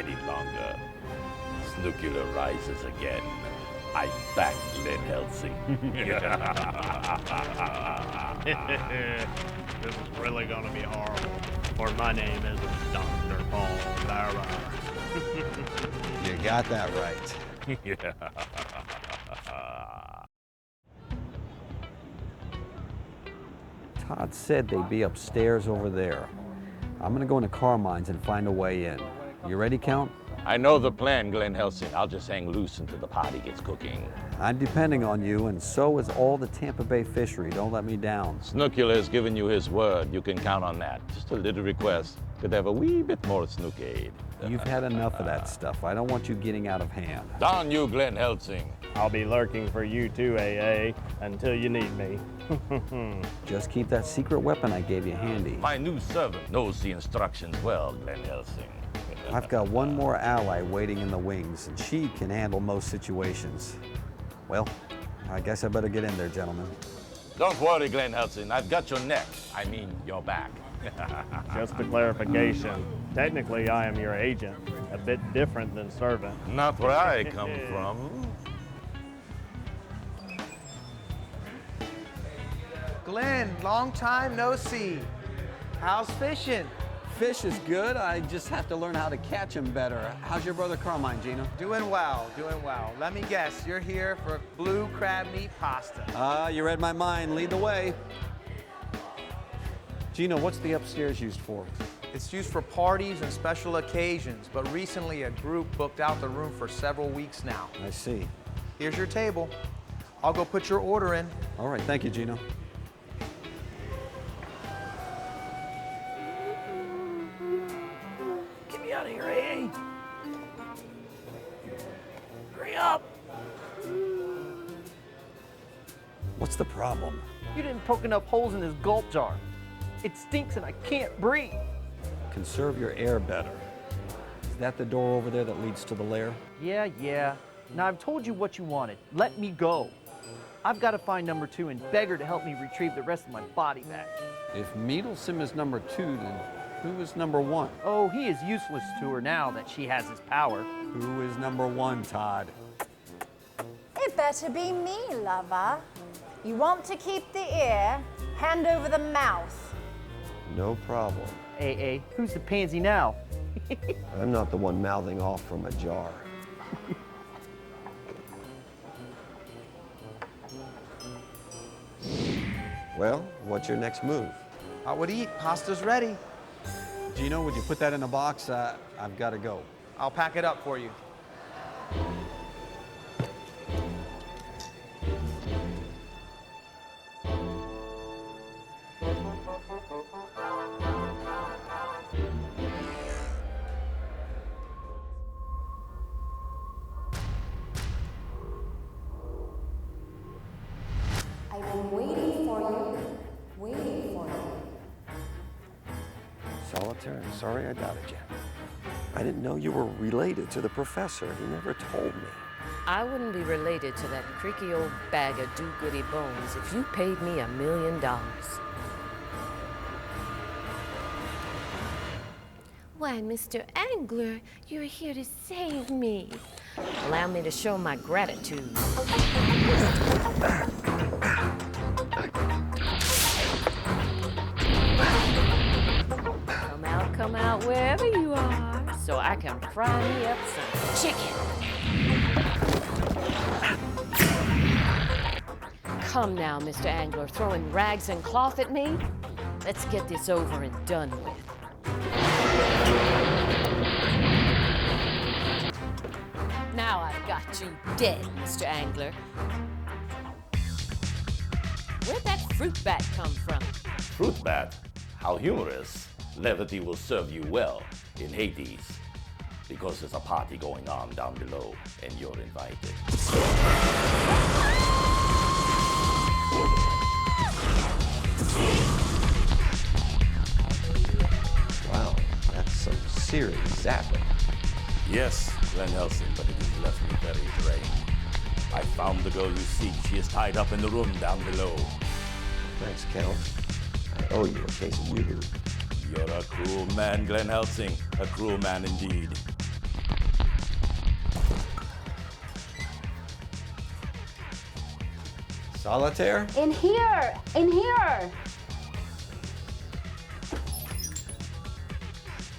any longer. Snookula rises again. I'm back, Glenn Helsing. This is really gonna be horrible. For my name is Dr. Paul Barra. You got that right. Yeah. Todd said they'd be upstairs over there. I'm gonna go into Carmine's and find a way in. You ready, Count? I know the plan, Glenn Helsing. I'll just hang loose until the party gets cooking. I'm depending on you, and so is all the Tampa Bay fishery. Don't let me down. Snookula has given you his word. You can count on that. Just a little request. Could have a wee bit more snookade. You've had enough of that stuff. I don't want you getting out of hand. Down you, Glenn Helsing. I'll be lurking for you too, AA, until you need me. Just keep that secret weapon I gave you handy. My new servant knows the instructions well, Glenn Helsing. I've got one more ally waiting in the wings, and she can handle most situations. Well, I guess I better get in there, gentlemen. Don't worry, Glenn Helsing. I've got your neck. I mean, your back. Just a clarification. Technically, I am your agent. A bit different than servant. Not where I come from. Glenn, long time no see. How's fishing? Fish is good. I just have to learn how to catch them better. How's your brother Carmine, Gino? Doing well, doing well. Let me guess, you're here for blue crab meat pasta. You read my mind. Lead the way. Gino, what's the upstairs used for? It's used for parties and special occasions, but recently a group booked out the room for several weeks now. I see. Here's your table. I'll go put your order in. All right, thank you, Gino. Get me out of here, AA. Hurry up. What's the problem? You didn't poke enough holes in this gulp jar. It stinks and I can't breathe. Conserve your air better. Is that the door over there that leads to the lair? Yeah. Now I've told you what you wanted. Let me go. I've got to find number 2 and beg her to help me retrieve the rest of my body back. If Meadlesim is number 2, then who is number 1? Oh, he is useless to her now that she has his power. Who is number 1, Todd? It better be me, lover. You want to keep the ear, hand over the mouth. No problem. AA, who's the pansy now? I'm not the one mouthing off from a jar. Well, what's your next move? I would eat. Pasta's ready. Gino, would you put that in a box? I've got to go. I'll pack it up for you. I've been waiting for you, waiting for you. Solitaire, I'm sorry I doubted you. I didn't know you were related to the professor. He never told me. I wouldn't be related to that creaky old bag of do-goody bones if you paid me $1 million. Why, Mr. Angler, you're here to save me. Allow me to show my gratitude. Come out wherever you are, so I can fry me up some chicken. Come now, Mr. Angler, throwing rags and cloth at me? Let's get this over and done with. Now I've got you dead, Mr. Angler. Where'd that fruit bat come from? Fruit bat? How humorous. Levity will serve you well in Hades, because there's a party going on down below, and you're invited. Wow, that's some serious zapping. Yes, Glenn Helsing, but it has left me very drained. I found the girl you seek. She is tied up in the room down below. Thanks, Count. I owe you a case of yoo-hoo. You're a cruel man, Glenn Helsing. A cruel man indeed. Solitaire? In here! In here!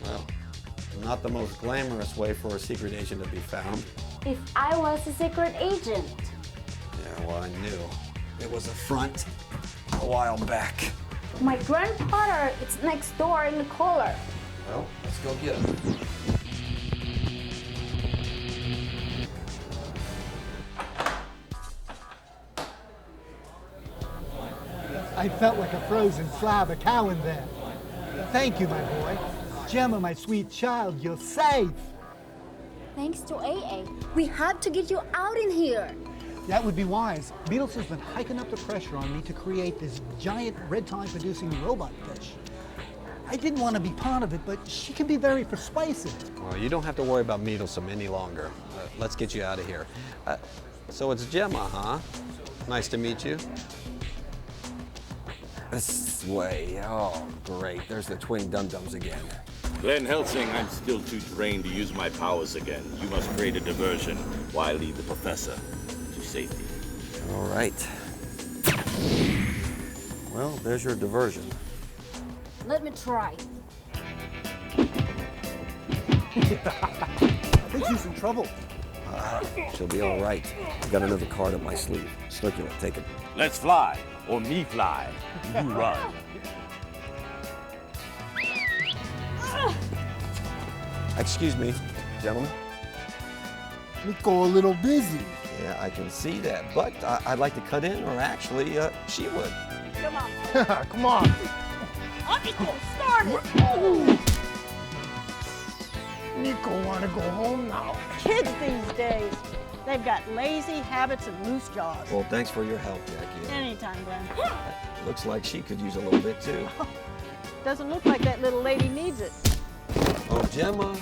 Well, not the most glamorous way for a secret agent to be found. If I was a secret agent. Yeah, well, I knew. It was a front a while back. My grandfather is next door in the collar. Well, let's go get him. I felt like a frozen slab of cow in there. Thank you, my boy. Gemma, my sweet child, you're safe. Thanks to AA, we had to get you out in here. That would be wise. Beatles has been hiking up the pressure on me to create this giant red tide-producing robot fish. I didn't want to be part of it, but she can be very persuasive. Well, you don't have to worry about Meadlesome any longer. Let's get you out of here. So it's Gemma, huh? Nice to meet you. This way. Oh, great. There's the twin dum-dums again. Glenn Helsing, I'm still too drained to use my powers again. You must create a diversion while I lead the professor to safety. All right. Well, there's your diversion. Let me try. I think she's in trouble. She'll be all right. I've got another card up my sleeve. Snookula, take it. Let's fly, or me fly. You run. Excuse me, gentlemen. Nico a little busy. Yeah, I can see that, but I'd like to cut in, or actually, she would. Come on. Come on. Nico, start it. Nico want to go home now. Kids these days, they've got lazy habits and loose jaws. Well, thanks for your help, Jackie. Anytime, Glenn. Looks like she could use a little bit, too. Doesn't look like that little lady needs it. Oh, Gemma,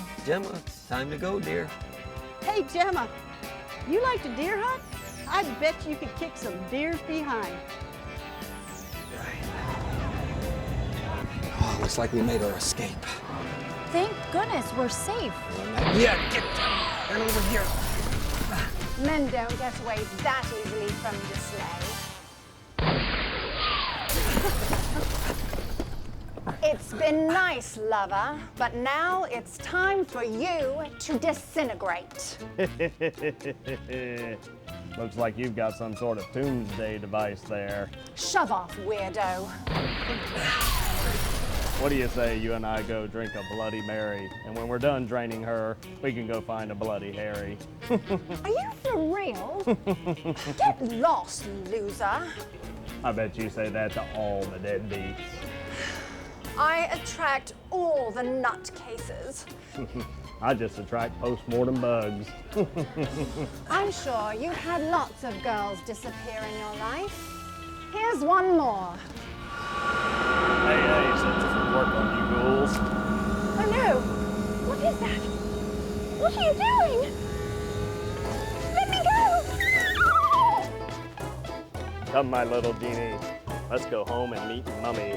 time to go, dear. Hey, Gemma, you like to deer hunt? I bet you could kick some deers behind. Oh, looks like we made our escape. Thank goodness we're safe. Yeah, get down over here. Men don't get away that easily from the sleigh. It's been nice, lover, but now it's time for you to disintegrate. Looks like you've got some sort of doomsday device there. Shove off, weirdo. What do you say you and I go drink a Bloody Mary, and when we're done draining her, we can go find a Bloody Harry? Are you for real? Get lost, loser. I bet you say that to all the deadbeats. I attract all the nutcases. I just attract post-mortem bugs. I'm sure you've had lots of girls disappear in your life. Here's one more. Hey, such good work on you ghouls. Oh no! What is that? What are you doing? Let me go! Come, my little genie. Let's go home and meet Mummy.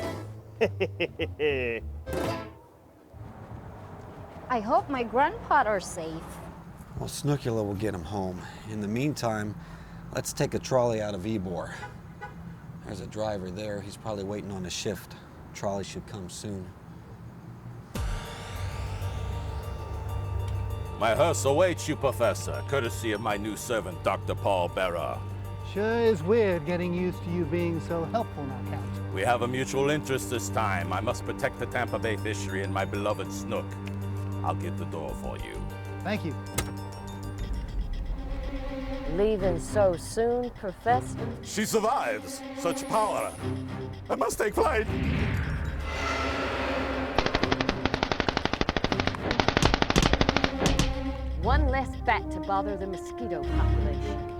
I hope my grandpa are safe. Well, Snookula will get him home. In the meantime, let's take a trolley out of Ybor. There's a driver there. He's probably waiting on a shift. Trolley should come soon. My hearse awaits you, Professor, courtesy of my new servant, Dr. Paul Bearer. Sure is weird getting used to you being so helpful now, Count. We have a mutual interest this time. I must protect the Tampa Bay fishery and my beloved Snook. I'll get the door for you. Thank you. Leaving so soon, Professor? She survives. Such power. I must take flight. One less bat to bother the mosquito population.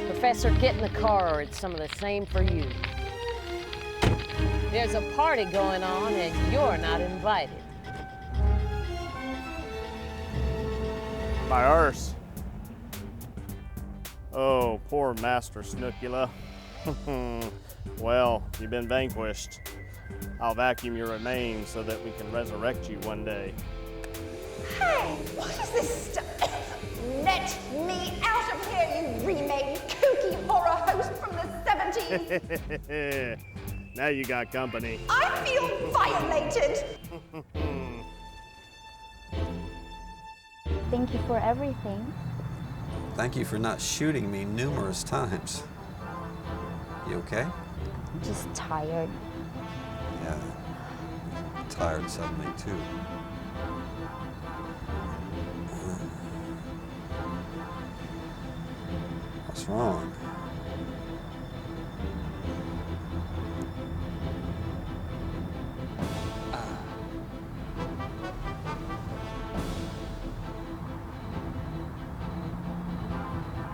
Professor, get in the car or it's some of the same for you. There's a party going on and you're not invited. My hearse. Oh, poor Master Snookula. Well, you've been vanquished. I'll vacuum your remains so that we can resurrect you one day. Hey, what is this stuff? Let me out of here, you remade kooky horror host from the Now you got company. I feel violated. Thank you for everything. Thank you for not shooting me numerous times. You okay? I'm just tired. Yeah. Tired suddenly, too. What's wrong?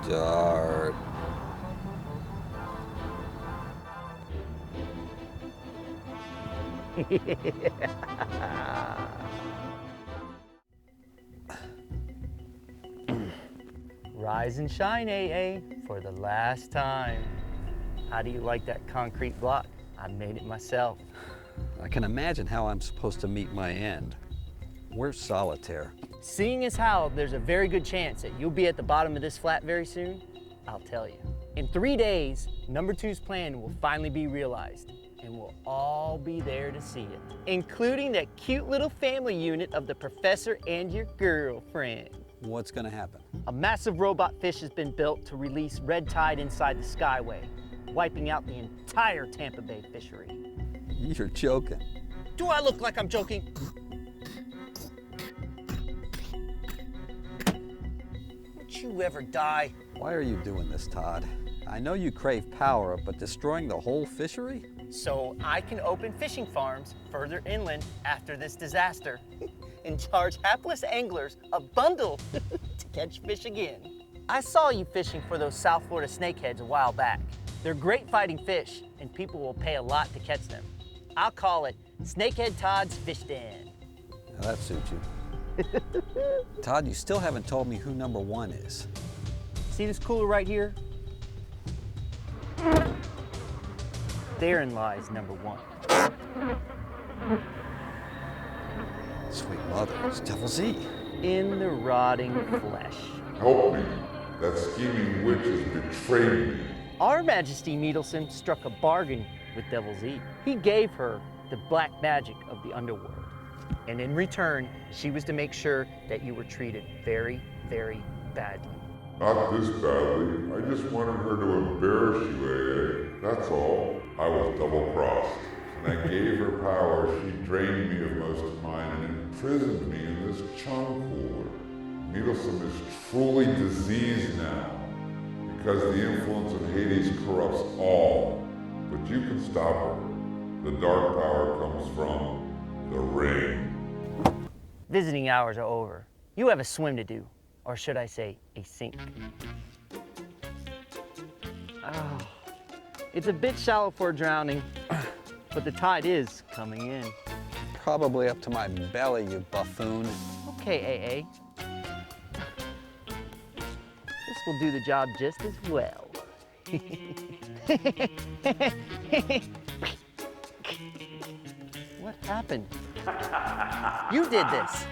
Dart. Rise and shine, AA, for the last time. How do you like that concrete block? I made it myself. I can imagine how I'm supposed to meet my end. Where's Solitaire? Seeing as how there's a very good chance that you'll be at the bottom of this flat very soon, I'll tell you. In 3 days, number 2's plan will finally be realized, and we'll all be there to see it, including that cute little family unit of the professor and your girlfriend. What's gonna happen? A massive robot fish has been built to release red tide inside the Skyway, wiping out the entire Tampa Bay fishery. You're joking. Do I look like I'm joking? Don't you ever die? Why are you doing this, Todd? I know you crave power, but destroying the whole fishery? So I can open fishing farms further inland after this disaster and charge hapless anglers a bundle to catch fish again. I saw you fishing for those South Florida snakeheads a while back. They're great fighting fish, and people will pay a lot to catch them. I'll call it Snakehead Todd's Fish Den. Now that suits you. Todd, you still haven't told me who number 1 is. See this cooler right here? Therein lies number 1. Sweet mother, it's Devil Z. In the rotting flesh. Help me. That scheming witch has betrayed me. Our Majesty Needleson struck a bargain with Devil Z. He gave her the black magic of the underworld. And in return, she was to make sure that you were treated very, very badly. Not this badly. I just wanted her to embarrass you, AA. That's all. I was double-crossed. When I gave her power, she drained me of most of mine and imprisoned me in this chunk cooler. Needlesome is truly diseased now, because the influence of Hades corrupts all. But you can stop her. The dark power comes from the ring. Visiting hours are over. You have a swim to do, or should I say, a sink. Oh, it's a bit shallow for drowning, but the tide is coming in. Probably up to my belly, you buffoon. Okay, AA. This will do the job just as well. What happened? You did this.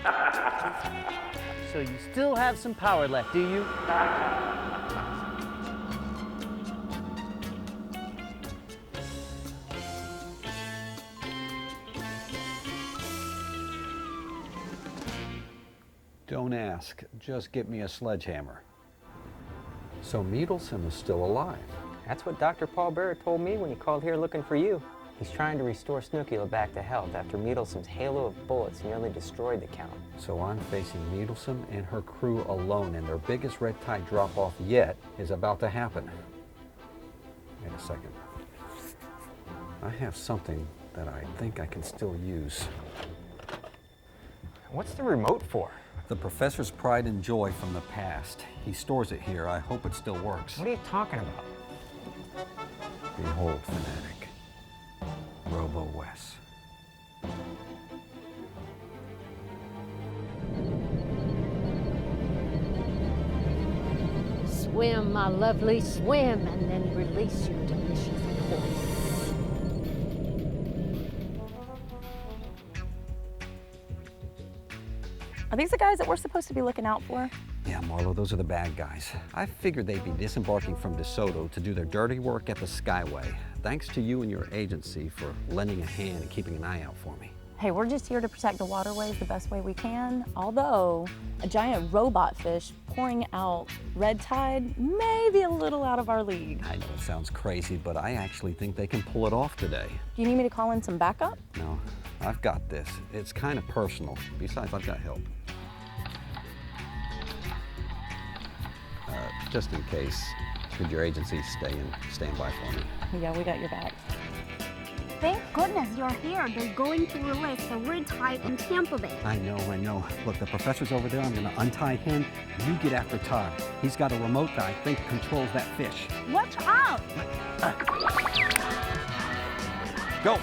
So you still have some power left, do you? Don't ask, just get me a sledgehammer. So Needlesome is still alive. That's what Dr. Paul Barrett told me when he called here looking for you. He's trying to restore Snookula back to health after Needlesome's halo of bullets nearly destroyed the Count. So I'm facing Needlesome and her crew alone, and their biggest red tide drop-off yet is about to happen. Wait a second. I have something that I think I can still use. What's the remote for? The professor's pride and joy from the past. He stores it here. I hope it still works. What are you talking about? Behold, fanatic. Robo-Wes. Swim, my lovely, swim, and then release your delicious poison. Are these the guys that we're supposed to be looking out for? Yeah, Marlo, those are the bad guys. I figured they'd be disembarking from DeSoto to do their dirty work at the Skyway. Thanks to you and your agency for lending a hand and keeping an eye out for me. Hey, we're just here to protect the waterways the best way we can, although a giant robot fish pouring out red tide may be a little out of our league. I know it sounds crazy, but I actually think they can pull it off today. Do you need me to call in some backup? No, I've got this. It's kind of personal. Besides, I've got help. Just in case, could your agency stand by for me? Yeah, we got your back. Thank goodness you're here. They're going to release the red tide in Tampa Bay. I know. Look, the professor's over there. I'm gonna untie him. You get after Todd. He's got a remote that I think controls that fish. Watch out! Go!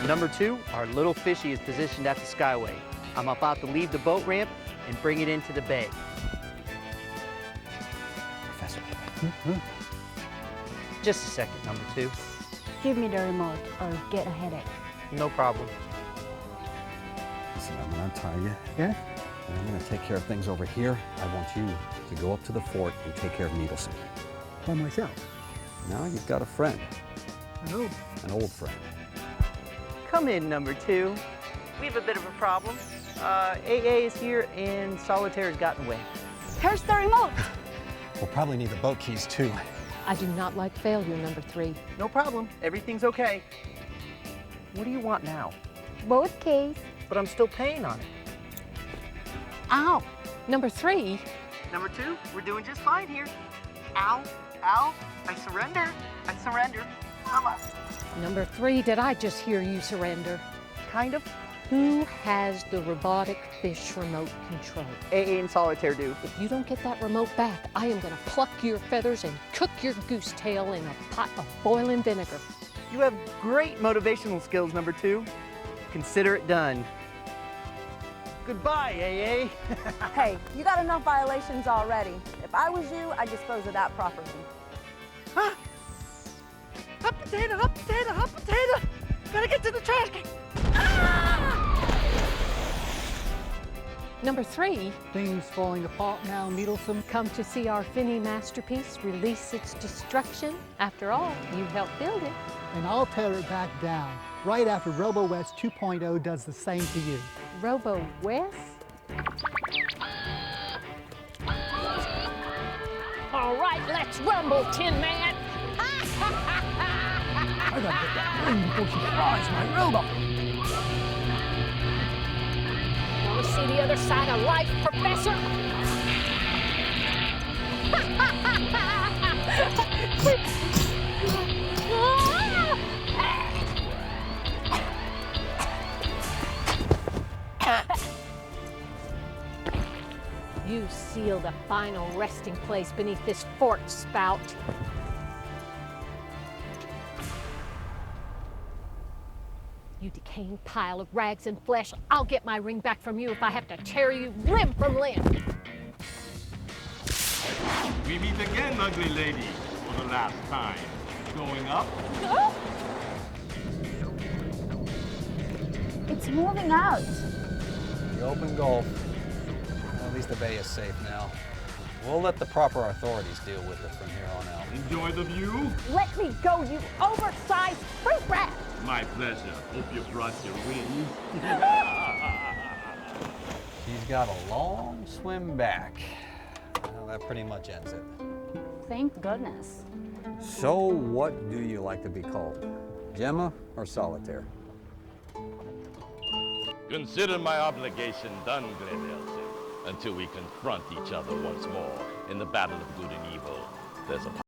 Number 2, our little fishy is positioned at the Skyway. I'm about to leave the boat ramp and bring it into the bay. Professor. Just a second, number 2. Give me the remote or get a headache. No problem. Listen, I'm gonna untie you. Yeah? And I'm gonna take care of things over here. I want you to go up to the fort and take care of Needleson. By myself. Now you've got a friend. Oh. An old friend. Come in, number 2. We have a bit of a problem. AA is here and Solitaire has gotten away. Here's the remote. We'll probably need the boat keys too. I do not like failure, number 3. No problem. Everything's okay. What do you want now? Both keys. But I'm still paying on it. Ow. Number 3? Number 2, we're doing just fine here. Ow, ow, I surrender. I surrender. Mama. Number 3, did I just hear you surrender? Kind of. Who has the robotic fish remote control? AA and Solitaire do. If you don't get that remote back, I am gonna pluck your feathers and cook your goose tail in a pot of boiling vinegar. You have great motivational skills, number 2. Consider it done. Goodbye, AA. Hey, you got enough violations already. If I was you, I'd dispose of that properly. Hot potato, hot potato, hot potato. Gotta get to the trash can. Number 3, Things falling apart now, Needlesome. come to see our Finney masterpiece release its destruction. After all, you helped build it. And I'll tear it back down, right after RoboWest 2.0 does the same to you. Robo West? All right, let's rumble, Tin Man. I gotta get that ring before she fries my robot. Want to see the other side of life, Professor? You sealed a final resting place beneath this fort spout. You decaying pile of rags and flesh. I'll get my ring back from you if I have to tear you limb from limb. We meet again, ugly lady, for the last time. Going up? It's moving out. The open Gulf. At least the bay is safe now. We'll let the proper authorities deal with it from here on out. Enjoy the view? Let me go, you oversized fruit rat! My pleasure. Hope you brought your wings. She's got a long swim back. Well, that pretty much ends it. Thank goodness. So, what do you like to be called? Gemma or Solitaire? Consider my obligation done, Glenelson, until we confront each other once more in the battle of good and evil. There's a